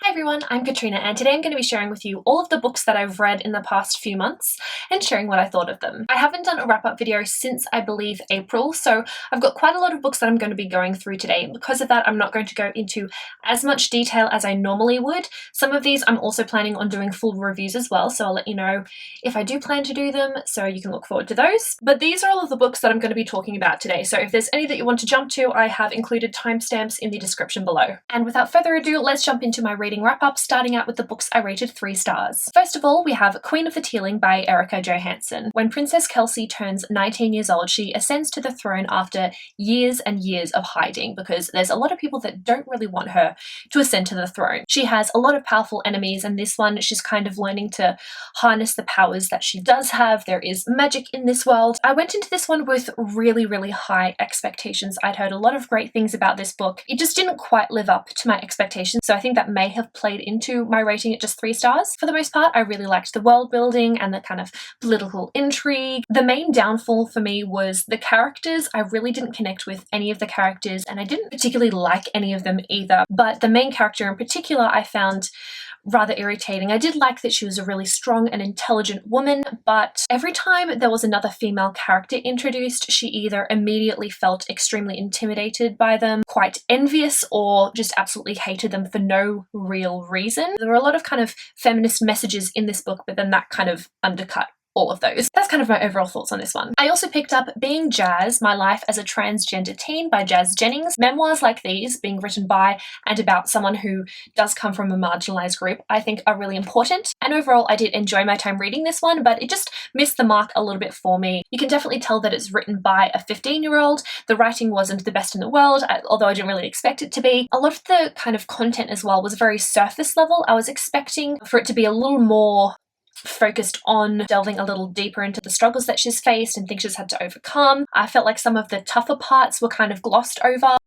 Hi everyone, I'm Katrina and today I'm going to be sharing with you all of the books that I've read in the past few months and sharing what I thought of them. I haven't done a wrap-up video since I believe April, so I've got quite a lot of books that I'm going to be going through today, and because of that I'm not going to go into as much detail as I normally would. Some of these I'm also planning on doing full reviews as well, so I'll let you know if I do plan to do them, so you can look forward to those. But these are all of the books that I'm going to be talking about today, so if there's any that you want to jump to, I have included timestamps in the description below. And without further ado, let's jump into my reading wrap-up, starting out with the books I rated 3 stars. First of all, we have Queen of the Tearling by Erica Johansson. When Princess Kelsey turns 19 years old, she ascends to the throne after years and years of hiding, because there's a lot of people that don't really want her to ascend to the throne. She has a lot of powerful enemies, and this one she's kind of learning to harness the powers that she does have. There is magic in this world. I went into this one with really high expectations. I'd heard a lot of great things about this book. It just didn't quite live up to my expectations, so I think that may have played into my rating at just 3 stars. For the most part, I really liked the world building and the kind of political intrigue. The main downfall for me was the characters. I really didn't connect with any of the characters, and I didn't particularly like any of them either, but the main character in particular I found rather irritating. I did like that she was a really strong and intelligent woman, but every time there was another female character introduced, she either immediately felt extremely intimidated by them, quite envious, or just absolutely hated them for no real reason. There were a lot of kind of feminist messages in this book, but then that kind of undercut all of those. That's kind of my overall thoughts on this one. I also picked up Being Jazz, My Life as a Transgender Teen by Jazz Jennings. Memoirs like these, being written by and about someone who does come from a marginalised group, I think are really important. And overall, I did enjoy my time reading this one, but it just missed the mark a little bit for me. You can definitely tell that it's written by a 15-year-old. The writing wasn't the best in the world, although I didn't really expect it to be. A lot of the kind of content as well was very surface level. I was expecting for it to be a little more focused on delving a little deeper into the struggles that she's faced and things she's had to overcome. I felt like some of the tougher parts were kind of glossed over.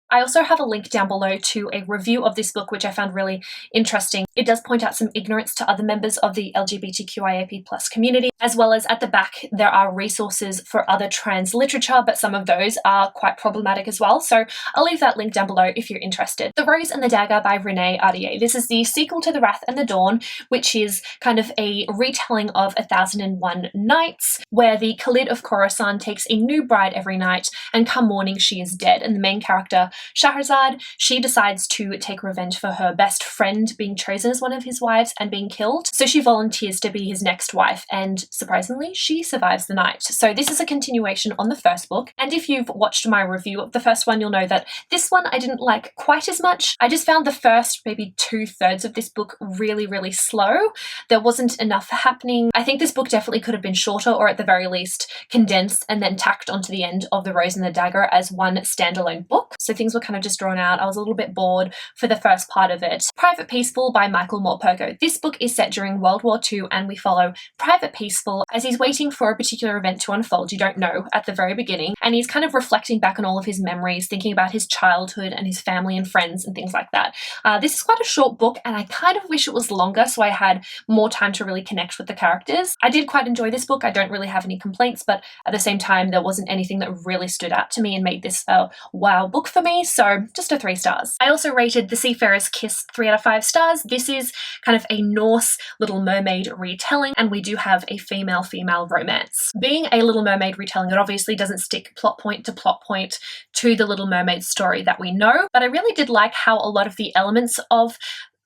I also have a link down below to a review of this book, which I found really interesting. It does point out some ignorance to other members of the LGBTQIAP+ community, as well as at the back there are resources for other trans literature, but some of those are quite problematic as well, so I'll leave that link down below if you're interested. The Rose and the Dagger by Renee Ardier. This is the sequel to The Wrath and the Dawn, which is kind of a retelling of 1001 Nights, where the Khalid of Khorasan takes a new bride every night, and come morning she is dead, and the main character Shahrazad, she decides to take revenge for her best friend being chosen as one of his wives and being killed. So she volunteers to be his next wife, and surprisingly, she survives the night. So this is a continuation on the first book, and if you've watched my review of the first one, you'll know that this one I didn't like quite as much. I just found the first maybe 2/3 of this book really slow. There wasn't enough happening. I think this book definitely could have been shorter, or at the very least condensed and then tacked onto the end of The Rose and the Dagger as one standalone book. So things were kind of just drawn out. I was a little bit bored for the first part of it. Private Peaceful by Michael Morpurgo. This book is set during World War II, and we follow Private Peaceful as he's waiting for a particular event to unfold you don't know at the very beginning, and he's kind of reflecting back on all of his memories, thinking about his childhood and his family and friends and things like that. This is quite a short book, and I kind of wish it was longer so I had more time to really connect with the characters. I did quite enjoy this book. I don't really have any complaints, but at the same time there wasn't anything that really stood out to me and made this a wow book for me, so just a 3 stars. I also rated The Seafarer's Kiss 3 out of 5 stars. This is kind of a Norse Little Mermaid retelling, and we do have a female-female romance. Being a Little Mermaid retelling, it obviously doesn't stick plot point to the Little Mermaid story that we know, but I really did like how a lot of the elements of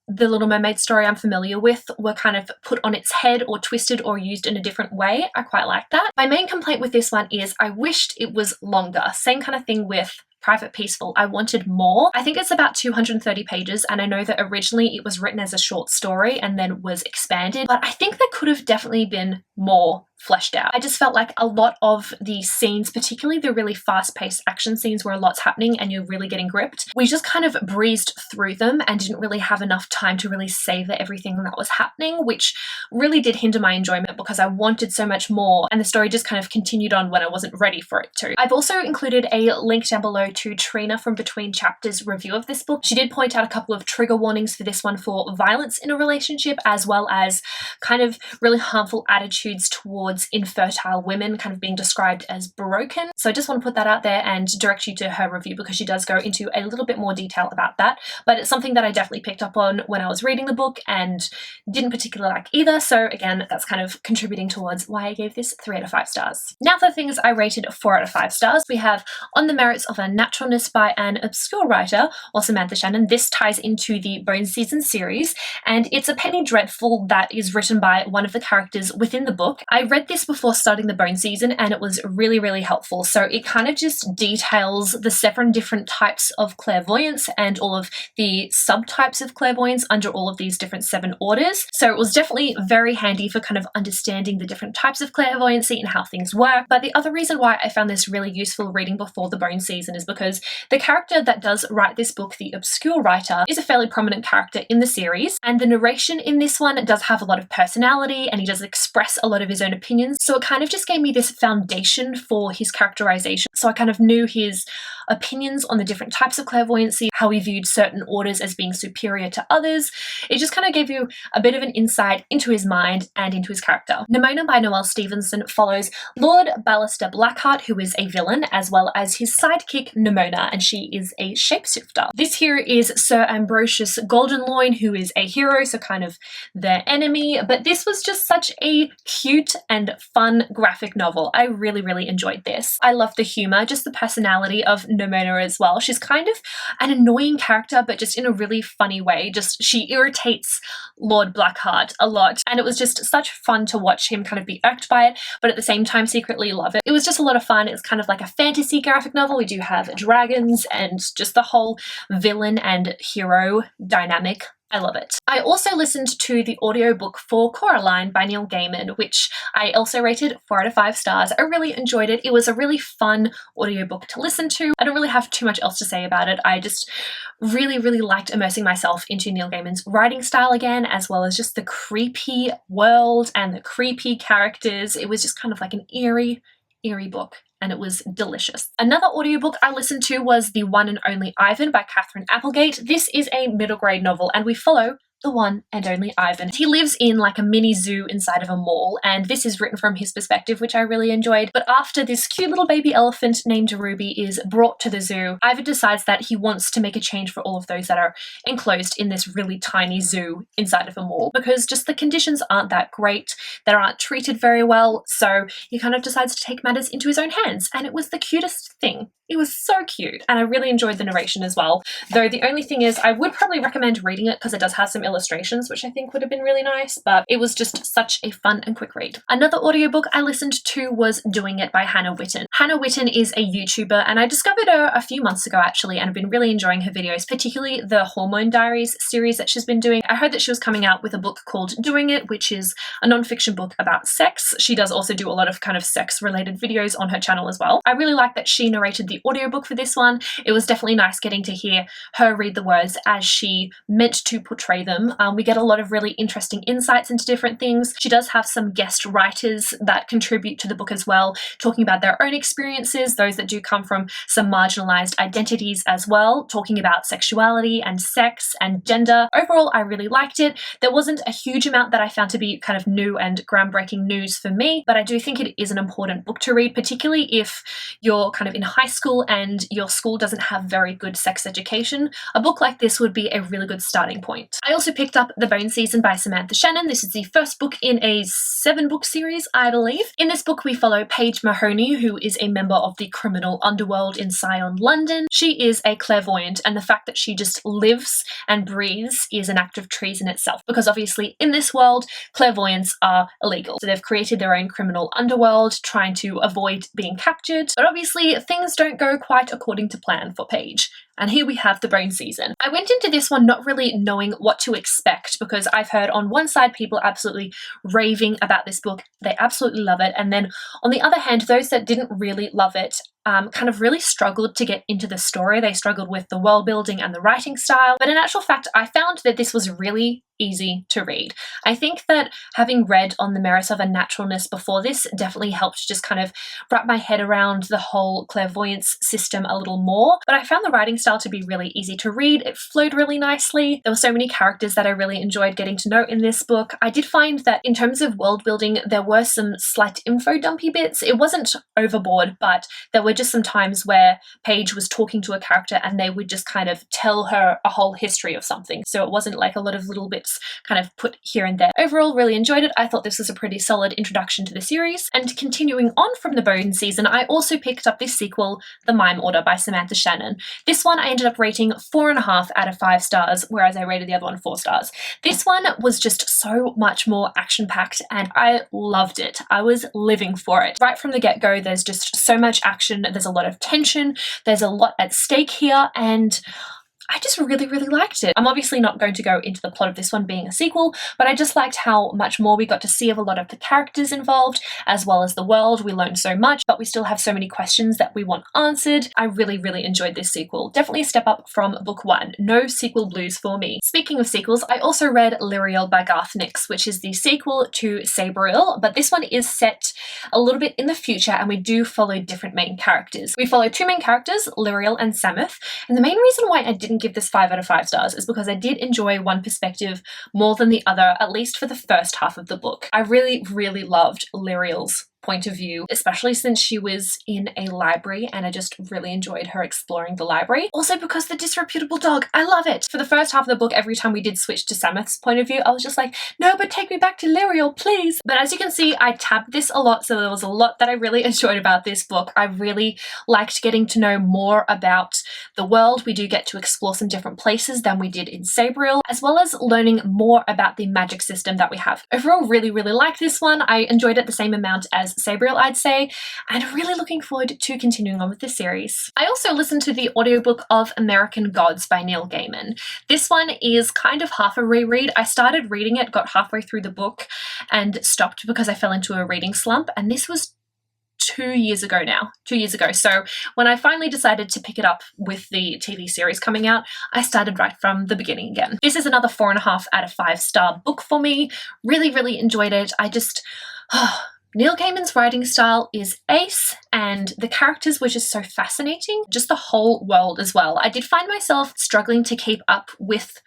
the Little Mermaid story I'm familiar with were kind of put on its head or twisted or used in a different way. I quite like that. My main complaint with this one is I wished it was longer. Same kind of thing with Private Peaceful. I wanted more. I think it's about 230 pages, and I know that originally it was written as a short story and then was expanded, but I think there could have definitely been more fleshed out. I just felt like a lot of the scenes, particularly the really fast-paced action scenes where a lot's happening and you're really getting gripped, we just kind of breezed through them and didn't really have enough time to really savor everything that was happening, which really did hinder my enjoyment because I wanted so much more, and the story just kind of continued on when I wasn't ready for it to. I've also included a link down below to Trina from Between Chapters' review of this book. She did point out a couple of trigger warnings for this one for violence in a relationship, as well as kind of really harmful attitudes towards towards infertile women kind of being described as broken. So I just want to put that out there and direct you to her review because she does go into a little bit more detail about that. But it's something that I definitely picked up on when I was reading the book and didn't particularly like either. So again, that's kind of contributing towards why I gave this 3 out of 5 stars. Now for things I rated 4 out of 5 stars, we have On the Merits of Unnaturalness by an obscure writer, or Samantha Shannon. This ties into the Bone Season series, and it's a penny dreadful that is written by one of the characters within the book. I read this before starting the Bone Season and it was really, really helpful. So it kind of just details the 7 different types of clairvoyance and all of the subtypes of clairvoyance under all of these different 7 orders. So it was definitely very handy for kind of understanding the different types of clairvoyancy and how things work. But the other reason why I found this really useful reading before the Bone Season is because the character that does write this book, the obscure writer, is a fairly prominent character in the series, and the narration in this one does have a lot of personality and he does express a lot of his own opinions. So it kind of just gave me this foundation for his characterization. So I kind of knew his opinions on the different types of clairvoyancy, how he viewed certain orders as being superior to others. It just kind of gave you a bit of an insight into his mind and into his character. Nimona by Noelle Stevenson follows Lord Ballister Blackheart, who is a villain, as well as his sidekick Nimona, and she is a shapeshifter. This here is Sir Ambrosius Goldenloin, who is a hero, so kind of their enemy, but this was just such a cute and fun graphic novel. I really, really enjoyed this. I love the humor, just the personality of Nimona as well. She's kind of an annoying character, but just in a really funny way. Just she irritates Lord Blackheart a lot, and it was just such fun to watch him kind of be irked by it, but at the same time secretly love it. It was just a lot of fun. It's kind of like a fantasy graphic novel. We do have dragons and just the whole villain and hero dynamic. I love it. I also listened to the audiobook for Coraline by Neil Gaiman, which I also rated 4 out of 5 stars. I really enjoyed it. It was a really fun audiobook to listen to. I don't really have too much else to say about it. I just really, really liked immersing myself into Neil Gaiman's writing style again, as well as just the creepy world and the creepy characters. It was just kind of like an eerie book, and it was delicious. Another audiobook I listened to was The One and Only Ivan by Catherine Applegate. This is a middle grade novel, and we follow the one and only Ivan. He lives in like a mini zoo inside of a mall, and this is written from his perspective, which I really enjoyed. But after this cute little baby elephant named Ruby is brought to the zoo, Ivan decides that he wants to make a change for all of those that are enclosed in this really tiny zoo inside of a mall, because just the conditions aren't that great. They aren't treated very well, so he kind of decides to take matters into his own hands, and it was the cutest thing. It was so cute, and I really enjoyed the narration as well. Though the only thing is, I would probably recommend reading it because it does have some illustrations, which I think would have been really nice, but it was just such a fun and quick read. Another audiobook I listened to was Doing It by Hannah Witten. Hannah Witten is a YouTuber, and I discovered her a few months ago actually, and I've been really enjoying her videos, particularly the Hormone Diaries series that she's been doing. I heard that she was coming out with a book called Doing It, which is a non-fiction book about sex. She does also do a lot of kind of sex-related videos on her channel as well. I really like that she narrated the audiobook for this one. It was definitely nice getting to hear her read the words as she meant to portray them. We get a lot of really interesting insights into different things. She does have some guest writers that contribute to the book as well, talking about their own experiences, those that do come from some marginalized identities as well, talking about sexuality and sex and gender. Overall, I really liked it. There wasn't a huge amount that I found to be kind of new and groundbreaking news for me, but I do think it is an important book to read, particularly if you're kind of in high school and your school doesn't have very good sex education. A book like this would be a really good starting point. I also picked up The Bone Season by Samantha Shannon. This is the first book in a 7-book series, I believe. In this book, we follow Paige Mahoney, who is a member of the criminal underworld in Scion, London. She is a clairvoyant, and the fact that she just lives and breathes is an act of treason itself, because obviously in this world, clairvoyants are illegal. So they've created their own criminal underworld, trying to avoid being captured. But obviously things don't go quite according to plan for Paige. And here we have The Bone Season. I went into this one not really knowing what to expect, because I've heard on one side people absolutely raving about this book. They absolutely love it. And then on the other hand, those that didn't really love it kind of really struggled to get into the story. They struggled with the world building and the writing style, but in actual fact, I found that this was really easy to read. I think that having read on the Merits of Unnaturalness before this definitely helped just kind of wrap my head around the whole clairvoyance system a little more, but I found the writing style to be really easy to read. It flowed really nicely. There were so many characters that I really enjoyed getting to know in this book. I did find that in terms of world building, there were some slight info dumpy bits. It wasn't overboard, but there were just some times where Paige was talking to a character and they would just kind of tell her a whole history of something. So it wasn't like a lot of little bits kind of put here and there. Overall, really enjoyed it. I thought this was a pretty solid introduction to the series. And continuing on from the Bone season, I also picked up this sequel, The Mime Order by Samantha Shannon. This one I ended up rating 4.5 out of 5 stars, whereas I rated the other one 4 stars. This one was just so much more action-packed and I loved it. I was living for it. Right from the get-go, there's just so much action, there's a lot of tension, there's a lot at stake here, and I just really, really liked it. I'm obviously not going to go into the plot of this one being a sequel, but I just liked how much more we got to see of a lot of the characters involved, as well as the world. We learned so much, but we still have so many questions that we want answered. I really, really enjoyed this sequel. Definitely a step up from book 1. No sequel blues for me. Speaking of sequels, I also read Lirael by Garth Nix, which is the sequel to Sabriel, but this one is set a little bit in the future and we do follow different main characters. We follow 2 main characters, Lirael and Samuth, and the main reason why I didn't give this 5 out of 5 stars is because I did enjoy one perspective more than the other, at least for the first half of the book. I really, really loved Lirael's point of view, especially since she was in a library and I just really enjoyed her exploring the library. Also because the disreputable dog, I love it. For the first half of the book, every time we did switch to Samuth's point of view, I was just like, no, but take me back to Lirael, please. But as you can see, I tabbed this a lot, so there was a lot that I really enjoyed about this book. I really liked getting to know more about the world. We do get to explore some different places than we did in Sabriel, as well as learning more about the magic system that we have. Overall, really, really liked this one. I enjoyed it the same amount as Sabriel, I'd say, and really looking forward to continuing on with the series. I also listened to the audiobook of American Gods by Neil Gaiman. This one is kind of half a reread. I started reading it, got halfway through the book, and stopped because I fell into a reading slump, and this was 2 years ago now. 2 years ago. So when I finally decided to pick it up with the TV series coming out, I started right from the beginning again. This is another 4.5 out of 5 star book for me. Really, really enjoyed it. I just... Neil Gaiman's writing style is ace, and the characters were just so fascinating. Just the whole world as well. I did find myself struggling to keep up with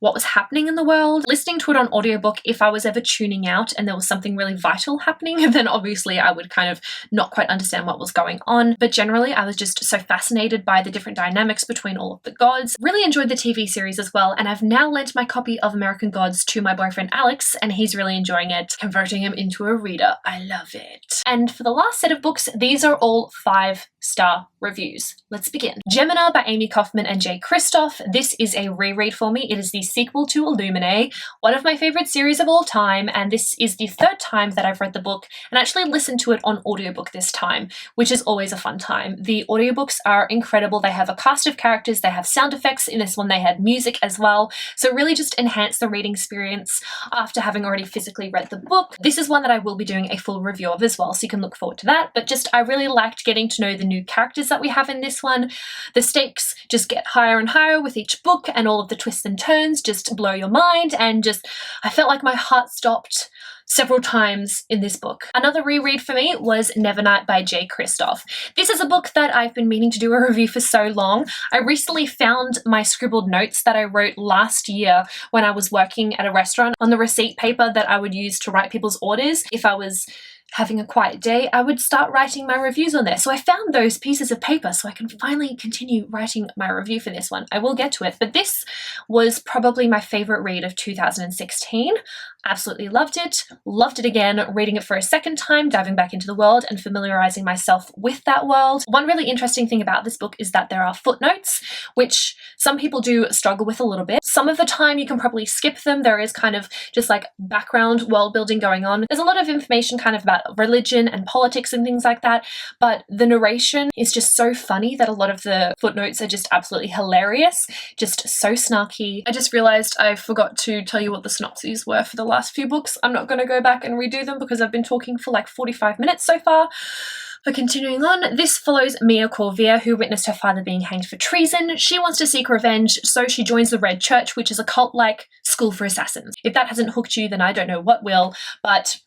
what was happening in the world. Listening to it on audiobook, if I was ever tuning out and there was something really vital happening, then obviously I would kind of not quite understand what was going on. But generally, I was just so fascinated by the different dynamics between all of the gods. Really enjoyed the TV series as well, and I've now lent my copy of American Gods to my boyfriend Alex, and he's really enjoying it, converting him into a reader. I love it. And for the last set of books, these are all 5-star reviews. Let's begin. Gemina by Amy Kaufman and Jay Kristoff. This is a reread for me. It is the sequel to Illuminae, one of my favorite series of all time, and this is the 3rd time that I've read the book and actually listened to it on audiobook this time, which is always a fun time. The audiobooks are incredible. They have a cast of characters, they have sound effects. In this one they had music as well, so really just enhance the reading experience after having already physically read the book. This is one that I will be doing a full review of as well, so you can look forward to that, but just I really liked getting to know the new characters that we have in this one. The stakes just get higher and higher with each book, and all of the twists and turns just blow your mind, and just I felt like my heart stopped several times in this book. Another reread for me was Nevernight by Jay Kristoff. This is a book that I've been meaning to do a review for so long. I recently found my scribbled notes that I wrote last year when I was working at a restaurant on the receipt paper that I would use to write people's orders. If I was having a quiet day, I would start writing my reviews on there. So I found those pieces of paper so I can finally continue writing my review for this one. I will get to it, but this was probably my favorite read of 2016. Absolutely loved it again, reading it for a second time, diving back into the world and familiarizing myself with that world. One really interesting thing about this book is that there are footnotes, which some people do struggle with a little bit. Some of the time you can probably skip them. There is kind of just like background world building going on. There's a lot of information kind of about religion and politics and things like that, but the narration is just so funny that a lot of the footnotes are just absolutely hilarious, just so snarky. I just realized I forgot to tell you what the synopses were for the last few books. I'm not going to go back and redo them because I've been talking for like 45 minutes so far. But continuing on, this follows Mia Corvia, who witnessed her father being hanged for treason. She wants to seek revenge, so she joins the Red Church, which is a cult-like school for assassins. If that hasn't hooked you, then I don't know what will, but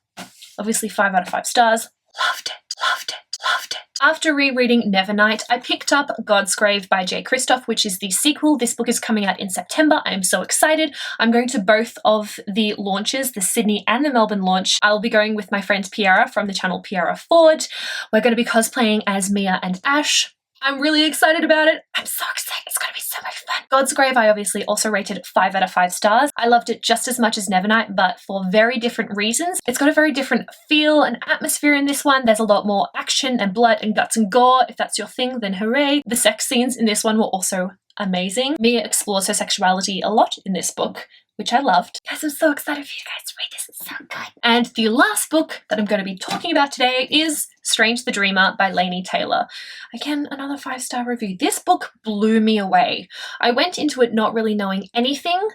obviously 5 out of 5 stars. Loved it, loved it, loved it. After rereading Nevernight, I picked up Godsgrave by J. Christoph, which is the sequel. This book is coming out in September. I am so excited. I'm going to both of the launches, the Sydney and the Melbourne launch. I'll be going with my friend Piera from the channel Piera Ford. We're going to be cosplaying as Mia and Ash. I'm really excited about it. I'm so excited. It's going to be so much fun. Godsgrave, I obviously also rated 5 out of 5 stars. I loved it just as much as Nevernight, but for very different reasons. It's got a very different feel and atmosphere in this one. There's a lot more action and blood and guts and gore. If that's your thing, then hooray. The sex scenes in this one were also amazing. Mia explores her sexuality a lot in this book, which I loved. Guys, I'm so excited for you guys to read this. It's so good. And the last book that I'm going to be talking about today is Strange the Dreamer by Laini Taylor. Again, another 5-star review. This book blew me away. I went into it not really knowing anything,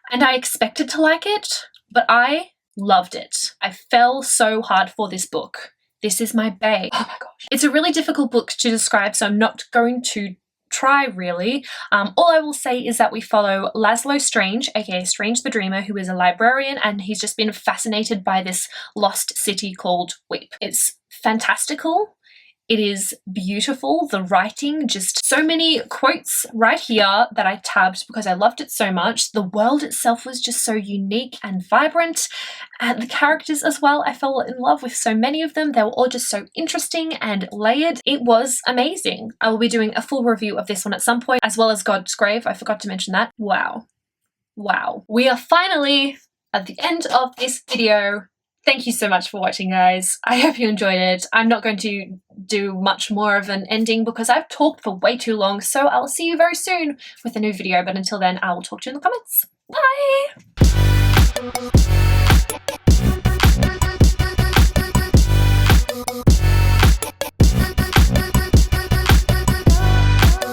and I expected to like it, but I loved it. I fell so hard for this book. This is my bae. Oh my gosh. It's a really difficult book to describe, so I'm not going to try really. All I will say is that we follow Laszlo Strange, aka Strange the Dreamer, who is a librarian, and he's just been fascinated by this lost city called Weep. It's fantastical. It is beautiful. The writing, just so many quotes right here that I tabbed because I loved it so much. The world itself was just so unique and vibrant, and the characters as well. I fell in love with so many of them. They were all just so interesting and layered. It was amazing. I will be doing a full review of this one at some point, as well as Godsgrave. I forgot to mention that. Wow. Wow. We are finally at the end of this video. Thank you so much for watching, guys. I hope you enjoyed it. I'm not going to do much more of an ending because I've talked for way too long, so I'll see you very soon with a new video, but until then, I will talk to you in the comments. Bye!